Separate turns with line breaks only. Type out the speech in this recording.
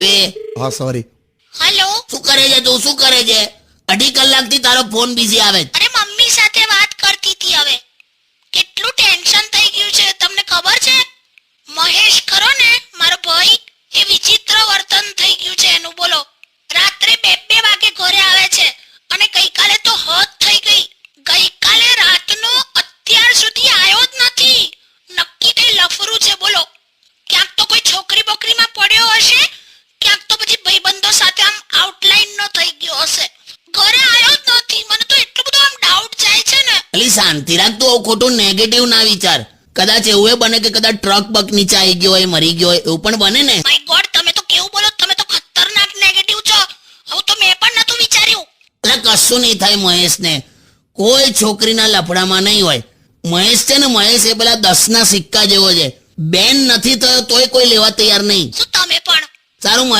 હા sorry.
Hello,
શું કરે છે તું? શું કરે છે? 2.5 કલાકથી તારો ફોન બિઝી આવે છે.
અરે મમ્મી સાથે વાત કરતી હતી. હવે કેટલું ટેન્શન થઈ ગયું છે તમને ખબર છે? મહેશ ખરો ને, મારો ભાઈ, એ વિચિત્ર વર્તન થઈ ગયું છે એનું. બોલો, રાત્રે 2 વાગે ઘરે આવે છે અને ગઈકાલે તો હદ થઈ ગઈ. ગઈકાલે રાતનો અત્યાર સુધી આવ્યો જ નથી. નક્કી કઈ લફરું છે. બોલો, ક્યાંક તો કોઈ છોકરી બોકરીમાં પડ્યો હશે, ક્યાંક તો પછી ભાઈબંધો સાથે આમ આઉટલાઈન નો થઈ ગયો હશે. ઘરે આવ્યો જ નથી. મને તો એટલું બધું આમ ડાઉટ જાય છે ને.
અલી શાંતિ રાખ, તું આવું ખોટું નેગેટિવ ના વિચાર. કદાચ એવું એ બને કે કદાચ ટ્રક બક નીચે આવી ગયો હોય, મરી ગયો હોય, એવું પણ બને ને.
માય ગોડ, તમે તો કેવું બોલો, તમે તો ખતરનાક નેગેટિવ છો. હવે તો મેં પણ નતું વિચાર્યું.
એટલે કશું નહીં થાય મહેશને. કોઈ છોકરીના લફડામાં નહીં હોય. મહેશ છે ને, મહેશ એ પેલા 10ના સિક્કા જેવો છે. બેન નથી થયો તોય કોઈ લેવા તૈયાર નહીં.
શું તમે પણ?
સારું.